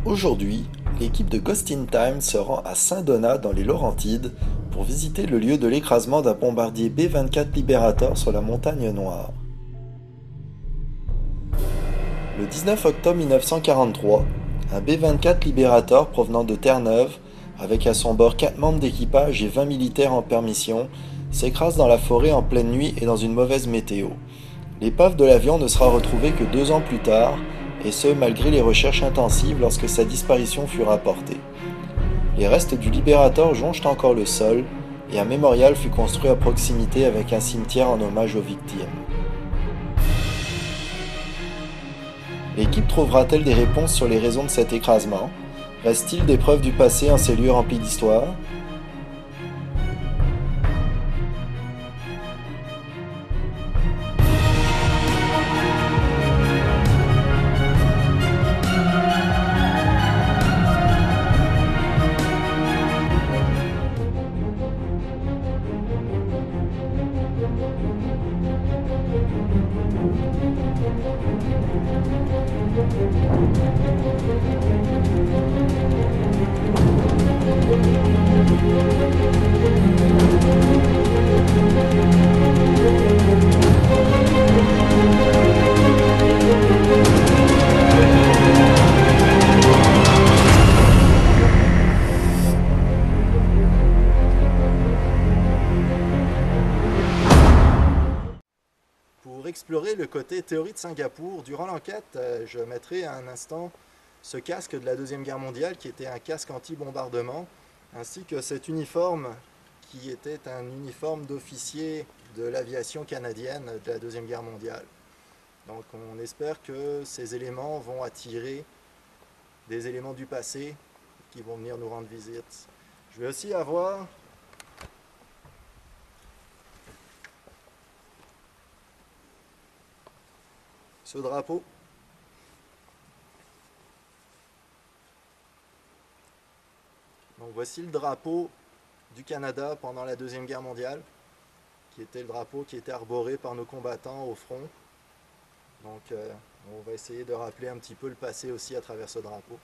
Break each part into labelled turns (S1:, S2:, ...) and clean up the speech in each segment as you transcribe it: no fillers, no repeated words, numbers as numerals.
S1: Aujourd'hui, l'équipe de Ghost in Time se rend à Saint-Donat dans les Laurentides pour visiter le lieu de l'écrasement d'un bombardier B-24 Liberator sur la Montagne Noire. Le 19 octobre 1943, un B-24 Liberator provenant de Terre-Neuve, avec à son bord 4 membres d'équipage et 20 militaires en permission, s'écrase dans la forêt en pleine nuit et dans une mauvaise météo. L'épave de l'avion ne sera retrouvée que 2 ans plus tard, et ce malgré les recherches intensives lorsque sa disparition fut rapportée. Les restes du Liberator jonchent encore le sol, et un mémorial fut construit à proximité avec un cimetière en hommage aux victimes. L'équipe trouvera-t-elle des réponses sur les raisons de cet écrasement? Reste-t-il des preuves du passé en ces lieux remplis d'histoire? Pour explorer le côté théorie de Singapour, durant l'enquête, je mettrai à un instant ce casque de la Deuxième Guerre mondiale qui était un casque anti-bombardement, ainsi que cet uniforme qui était un uniforme d'officier de l'aviation canadienne de la Deuxième Guerre mondiale. Donc on espère que ces éléments vont attirer des éléments du passé qui vont venir nous rendre visite. Je vais aussi avoir ce drapeau. Donc voici le drapeau du Canada pendant la Deuxième Guerre mondiale, qui était le drapeau qui était arboré par nos combattants au front. Donc on va essayer de rappeler un petit peu le passé aussi à travers ce drapeau.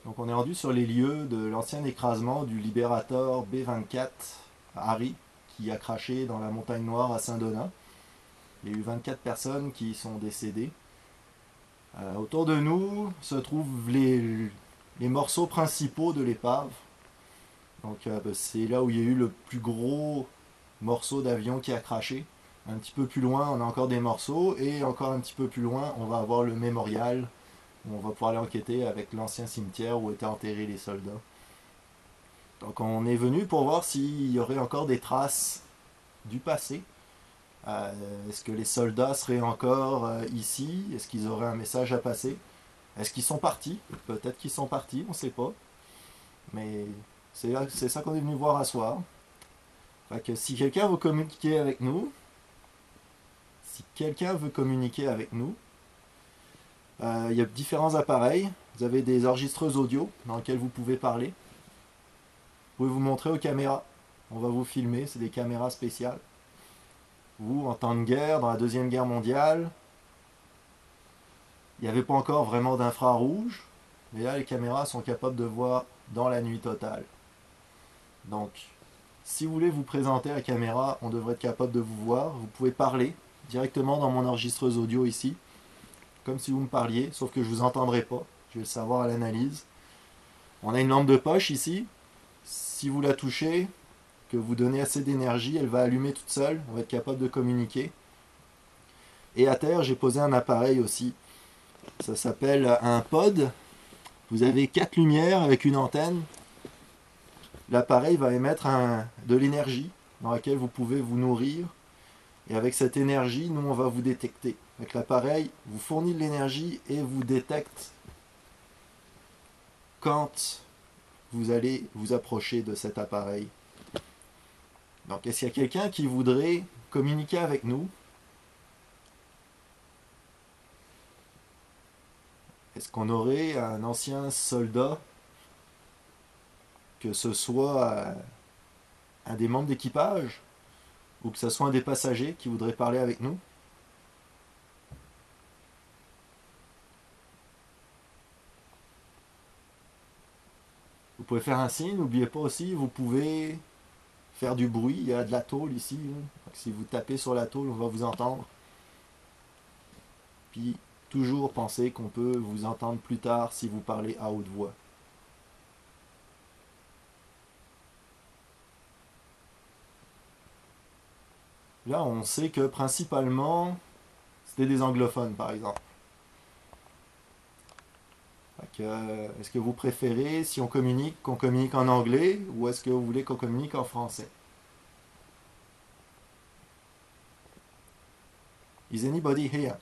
S1: Donc on est rendu sur les lieux de l'ancien écrasement du Liberator B-24 Harry, qui a craché dans la montagne noire à Saint-Donat. Il y a eu 24 personnes qui sont décédées. Autour de nous se trouvent les morceaux principaux de l'épave. Donc c'est là où il y a eu le plus gros morceau d'avion qui a craché. Un petit peu plus loin, on a encore des morceaux, et encore un petit peu plus loin, on va avoir le mémorial, où on va pouvoir aller enquêter avec l'ancien cimetière où étaient enterrés les soldats. Donc on est venu pour voir s'il y aurait encore des traces du passé. Est-ce que les soldats seraient encore ici? Est-ce qu'ils auraient un message à passer? Est-ce qu'ils sont partis? Peut-être qu'ils sont partis, on ne sait pas. Mais c'est ça qu'on est venu voir à soir. Fait que si quelqu'un veut communiquer avec nous, il y a différents appareils. Vous avez des enregistreuses audio dans lesquelles vous pouvez parler. Vous pouvez vous montrer aux caméras. On va vous filmer, c'est des caméras spéciales. Vous, en temps de guerre, dans la Deuxième Guerre mondiale, il n'y avait pas encore vraiment d'infrarouge, mais là les caméras sont capables de voir dans la nuit totale. Donc, si vous voulez vous présenter à la caméra, on devrait être capable de vous voir. Vous pouvez parler directement dans mon enregistreuse audio ici, comme si vous me parliez, sauf que je ne vous entendrai pas. Je vais le savoir à l'analyse. On a une lampe de poche ici. Si vous la touchez, que vous donnez assez d'énergie, elle va allumer toute seule. On va être capable de communiquer. Et à terre, j'ai posé un appareil aussi. Ça s'appelle un pod. Vous avez 4 lumières avec une antenne. L'appareil va émettre de l'énergie dans laquelle vous pouvez vous nourrir. Et avec cette énergie, nous, on va vous détecter. Donc l'appareil vous fournit de l'énergie et vous détecte quand vous allez vous approcher de cet appareil. Donc est-ce qu'il y a quelqu'un qui voudrait communiquer avec nous? Est-ce qu'on aurait un ancien soldat, que ce soit un des membres d'équipage, ou que ce soit un des passagers qui voudrait parler avec nous? pouvez faire un signe. N'oubliez pas aussi, vous pouvez faire du bruit. Il y a de la tôle ici. Là. Donc, si vous tapez sur la tôle, on va vous entendre. Puis toujours pensez qu'on peut vous entendre plus tard si vous parlez à haute voix. Là, on sait que principalement, c'était des anglophones, par exemple. Est-ce que vous préférez, si on communique, qu'on communique en anglais, ou est-ce que vous voulez qu'on communique en français? Is anybody here?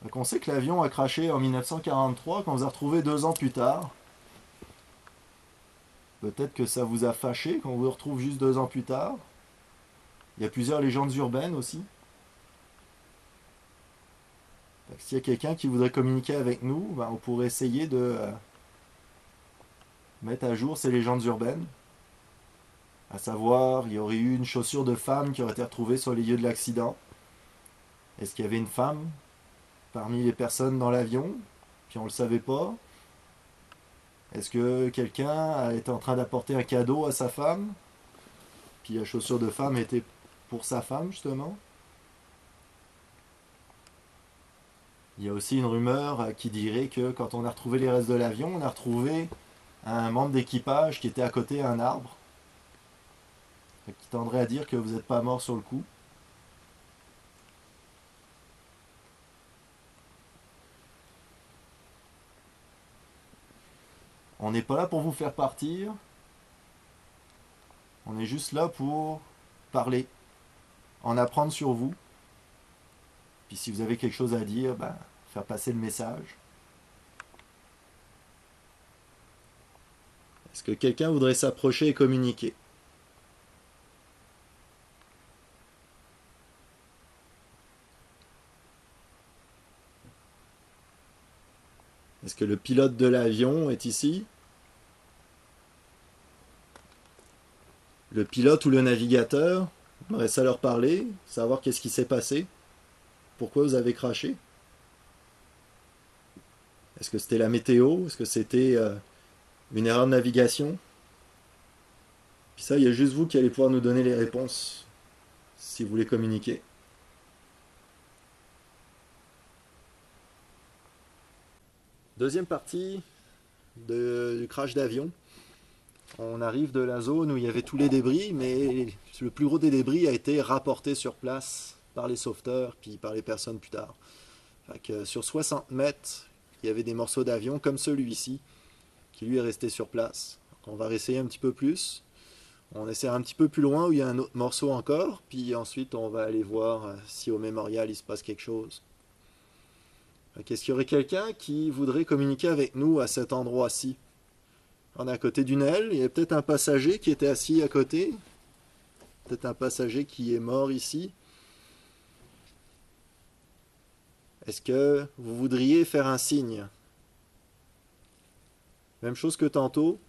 S1: Donc on sait que l'avion a craché en 1943, qu'on vous a retrouvé 2 ans plus tard. Peut-être que ça vous a fâché qu'on vous retrouve juste 2 ans plus tard. Il y a plusieurs légendes urbaines aussi. S'il y a quelqu'un qui voudrait communiquer avec nous, ben, on pourrait essayer de mettre à jour ces légendes urbaines. À savoir, il y aurait eu une chaussure de femme qui aurait été retrouvée sur les lieux de l'accident. Est-ce qu'il y avait une femme parmi les personnes dans l'avion, puis on ne le savait pas? Est-ce que quelqu'un était en train d'apporter un cadeau à sa femme, puis la chaussure de femme était pour sa femme, justement? Il y a aussi une rumeur qui dirait que quand on a retrouvé les restes de l'avion, on a retrouvé un membre d'équipage qui était à côté d'un arbre, qui tendrait à dire que vous n'êtes pas mort sur le coup. On n'est pas là pour vous faire partir, on est juste là pour parler, en apprendre sur vous. Puis si vous avez quelque chose à dire, ben, faire passer le message. Est-ce que quelqu'un voudrait s'approcher et communiquer? Est-ce que le pilote de l'avion est ici? Le pilote ou le navigateur? J'aimerais ça leur parler, savoir qu'est-ce qui s'est passé. Pourquoi vous avez craché? Est-ce que c'était la météo? Est-ce que c'était une erreur de navigation? Puis ça, il y a juste vous qui allez pouvoir nous donner les réponses si vous voulez communiquer. Deuxième partie du crash d'avion. On arrive de la zone où il y avait tous les débris, mais le plus gros des débris a été rapporté sur place par les sauveteurs, puis par les personnes plus tard. Fait que sur 60 mètres, il y avait des morceaux d'avion comme celui-ci, qui lui est resté sur place. Donc on va réessayer un petit peu plus. On essaie un petit peu plus loin où il y a un autre morceau encore, puis ensuite on va aller voir si au mémorial il se passe quelque chose. Est-ce qu'il y aurait quelqu'un qui voudrait communiquer avec nous à cet endroit-ci? On est à côté d'une aile, il y a peut-être un passager qui était assis à côté, peut-être un passager qui est mort ici. Est-ce que vous voudriez faire un signe? Même chose que tantôt,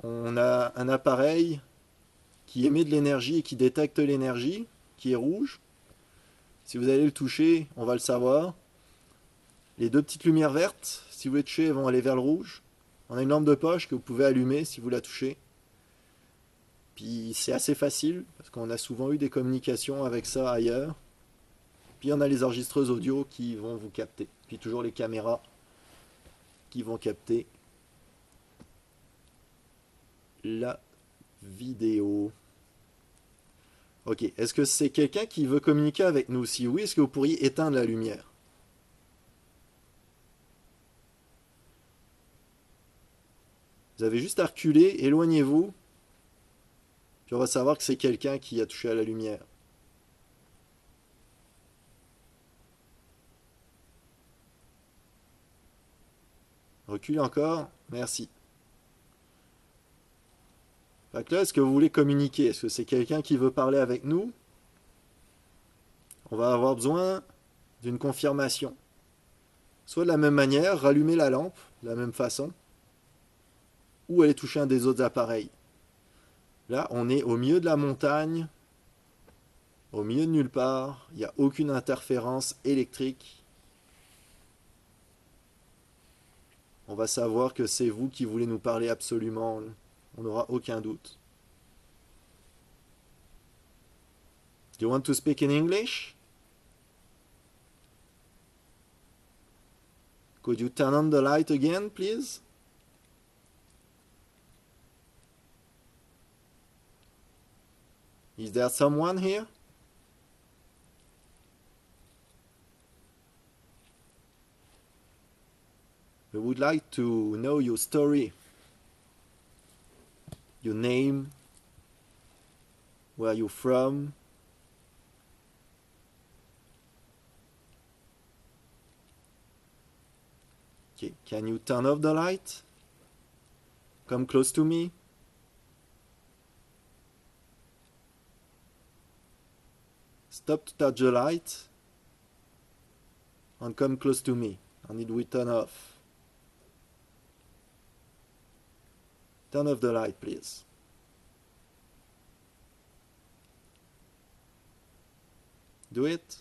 S1: on a un appareil qui émet de l'énergie et qui détecte l'énergie, qui est rouge. Si vous allez le toucher, on va le savoir. Les 2 petites lumières vertes, si vous les touchez, elles vont aller vers le rouge. On a une lampe de poche que vous pouvez allumer si vous la touchez. Puis c'est assez facile, parce qu'on a souvent eu des communications avec ça ailleurs. Puis on a les enregistreuses audio qui vont vous capter. Puis toujours les caméras qui vont capter la vidéo. Ok, est-ce que c'est quelqu'un qui veut communiquer avec nous? Si oui, est-ce que vous pourriez éteindre la lumière? Vous avez juste à reculer, éloignez-vous, puis on va savoir que c'est quelqu'un qui a touché à la lumière. Reculez encore, merci. Fait que là, est-ce que vous voulez communiquer? Est-ce que c'est quelqu'un qui veut parler avec nous? On va avoir besoin d'une confirmation. Soit de la même manière, rallumer la lampe de la même façon, ou aller toucher un des autres appareils. Là, on est au milieu de la montagne, au milieu de nulle part, il n'y a aucune interférence électrique. on va savoir que c'est vous qui voulez nous parler absolument. On n'aura aucun doute. Do you want to speak in English? Could you turn on the light again, please? Is there someone here? We would like to know your story, your name, where you're from. Okay, can you turn off the light? Come close to me. Stop to touch the light and come close to me, and it will turn off. Turn off the light, please. Do it.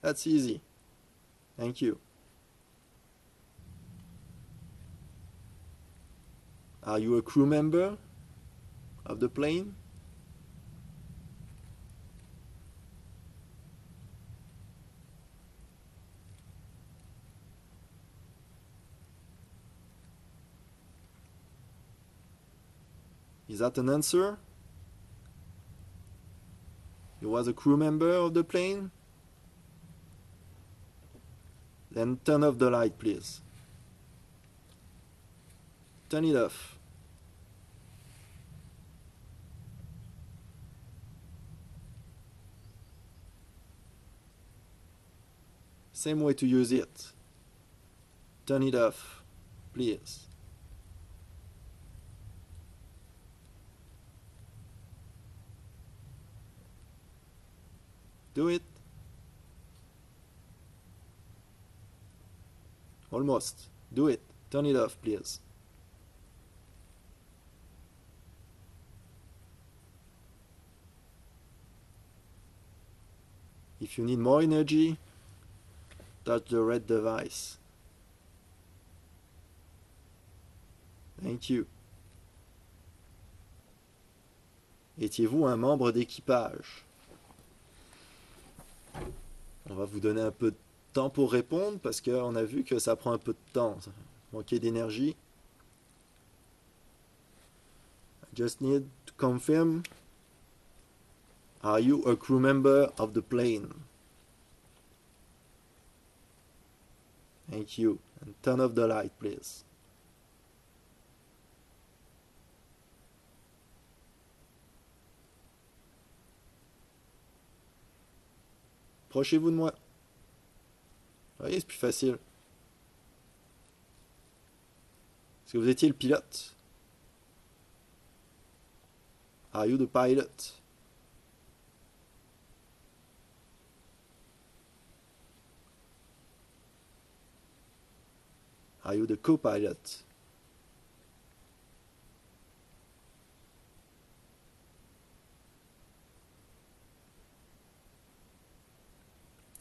S1: That's easy. Thank you. Are you a crew member of the plane? Is that an answer? You was a crew member of the plane? Then turn off the light, please. Turn it off. Same way to use it. Turn it off, please. Do it. Almost. Do it. Turn it off, please. If you need more energy, touch the red device. Thank you. Étiez-vous un membre d'équipage? On va vous donner un peu de temps pour répondre parce qu'on a vu que ça prend un peu de temps. Manquer d'énergie. I just need to confirm. Are you a crew member of the plane? Thank you. And turn off the light, please. Approchez-vous de moi. Vous voyez, c'est plus facile. Est-ce que vous étiez le pilote? Are you the pilot? Are you the co-pilot?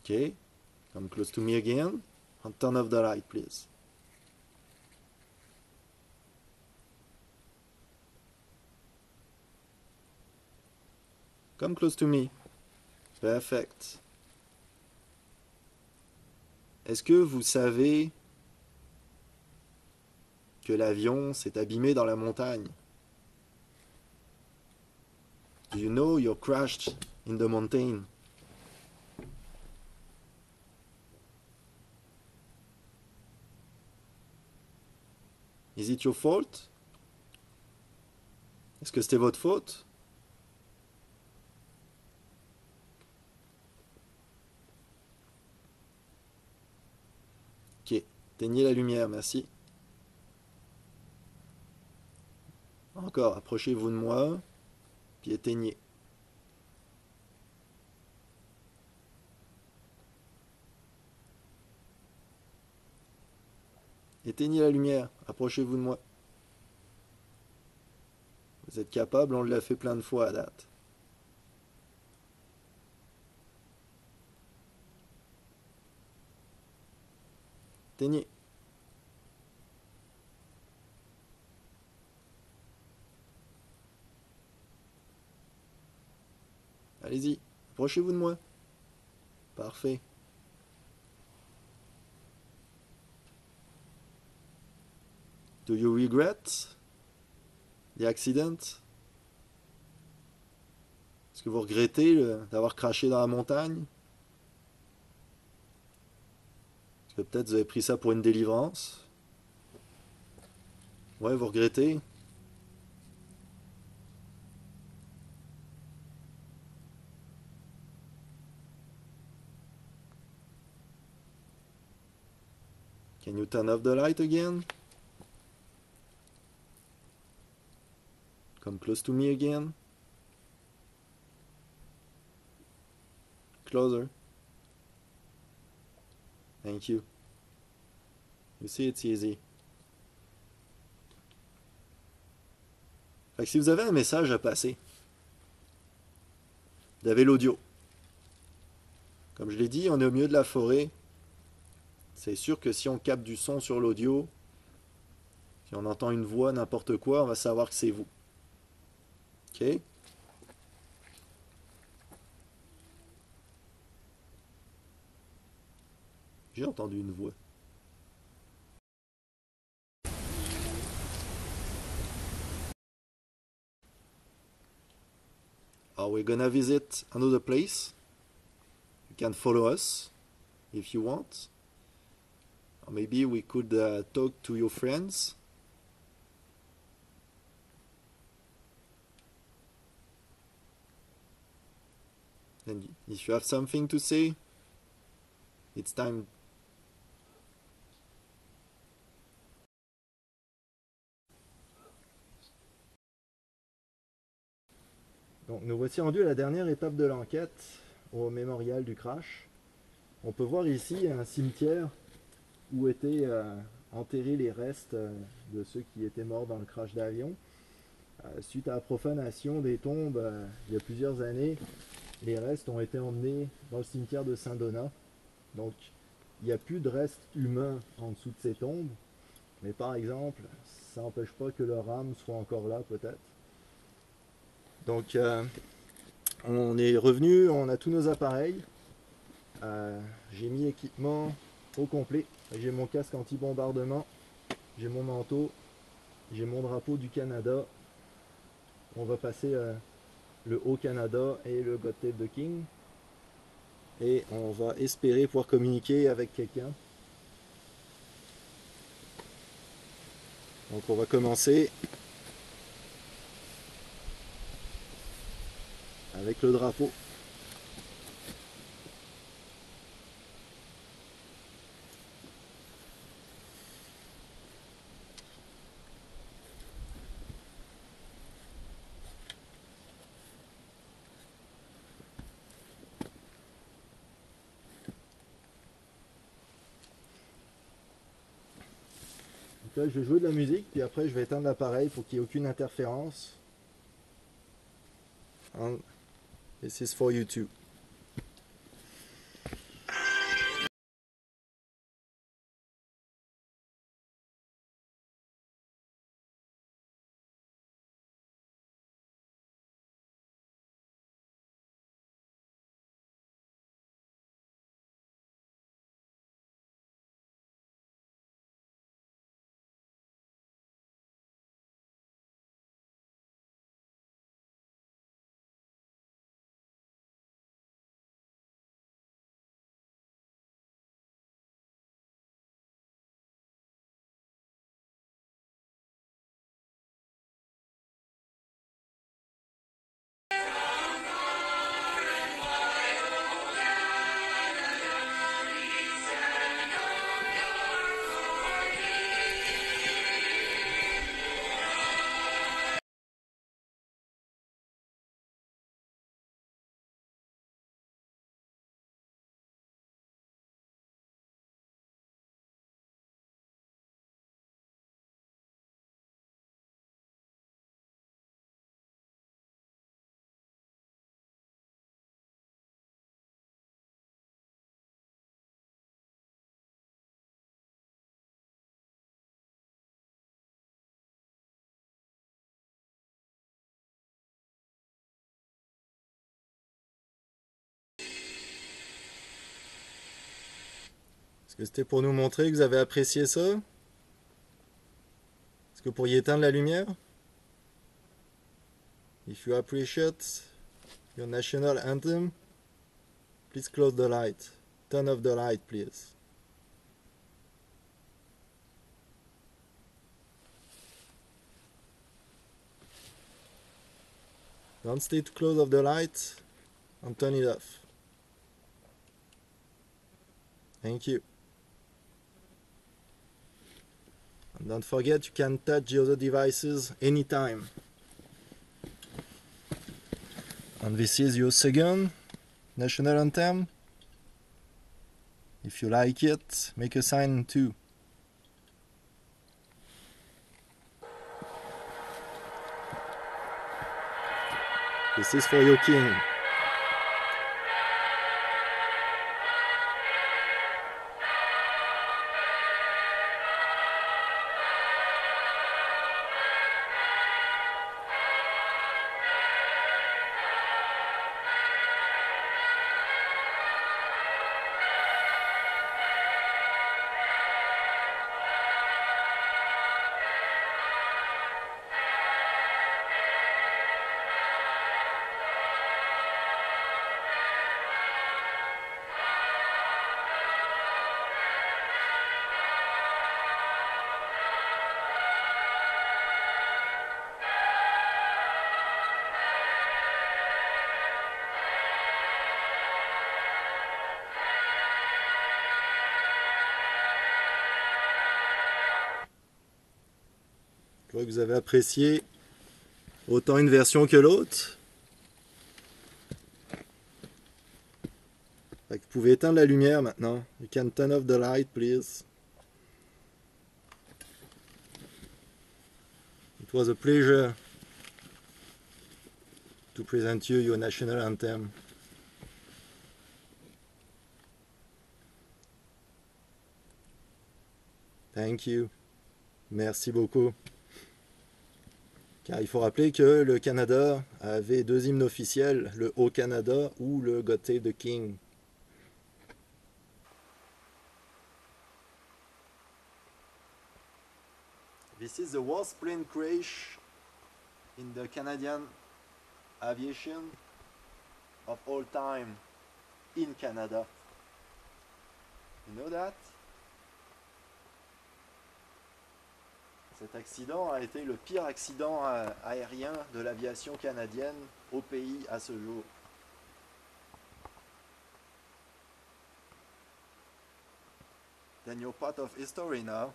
S1: Okay, come close to me again and turn off the light, please. Come close to me. Perfect. Est-ce que vous savez que l'avion s'est abîmé dans la montagne? Do you know you crashed in the mountain? Is it your fault? Est-ce que c'était votre faute? Ok, éteignez la lumière, merci. Encore, approchez-vous de moi, puis éteignez. Éteignez la lumière, approchez-vous de moi. Vous êtes capable, on l'a fait plein de fois à date. Éteignez. Allez-y, approchez-vous de moi. Parfait. Do you regret the accident? Est-ce que vous regrettez d'avoir craché dans la montagne? Est-ce que peut-être vous avez pris ça pour une délivrance? Ouais, vous regrettez? Can you turn off the light again? Come close to me again. Closer. Thank you. You see, it's easy. Fait que si vous avez un message à passer, vous avez l'audio. Comme je l'ai dit, on est au milieu de la forêt. C'est sûr que si on capte du son sur l'audio, si on entend une voix, n'importe quoi, on va savoir que c'est vous. OK? J'ai entendu une voix. We're gonna visit another place. You can follow us if you want. Or maybe we could talk to your friends. And if you have something to say, it's time. Donc nous voici rendus à la dernière étape de l'enquête, au mémorial du crash. On peut voir ici un cimetière où étaient enterrés les restes de ceux qui étaient morts dans le crash d'avion. Suite à la profanation des tombes il y a plusieurs années, les restes ont été emmenés dans le cimetière de Saint-Donat. Donc il n'y a plus de restes humains en dessous de ces tombes, mais par exemple, ça n'empêche pas que leur âme soit encore là peut-être. Donc on est revenu, on a tous nos appareils. J'ai mis équipement au complet. J'ai mon casque anti-bombardement, j'ai mon manteau, j'ai mon drapeau du Canada. On va passer le Haut-Canada et le God Tape de King. Et on va espérer pouvoir communiquer avec quelqu'un. Donc on va commencer avec le drapeau. Donc là je vais jouer de la musique, puis après je vais éteindre l'appareil pour qu'il n'y ait aucune interférence. And this is for YouTube. Est-ce que c'était pour nous montrer que vous avez apprécié ça? Est-ce que vous pourriez éteindre la lumière? If you appreciate your national anthem, please close the light. Turn off the light, please. Don't stay too close of the light and turn it off. Thank you. And don't forget, you can touch the other devices anytime. And this is your second national anthem. If you like it, make a sign too. This is for your king. Je vois que vous avez apprécié autant une version que l'autre. Vous pouvez éteindre la lumière maintenant. You can turn off the light, please. It was a pleasure to present you your national anthem. Thank you. Merci beaucoup. Car il faut rappeler que le Canada avait deux hymnes officiels, le Haut-Canada ou le God Save the King. This is the worst plane crash in the Canadian aviation of all time in Canada. You know that? Cet accident a été le pire accident aérien de l'aviation canadienne au pays à ce jour. Then you're part of history now.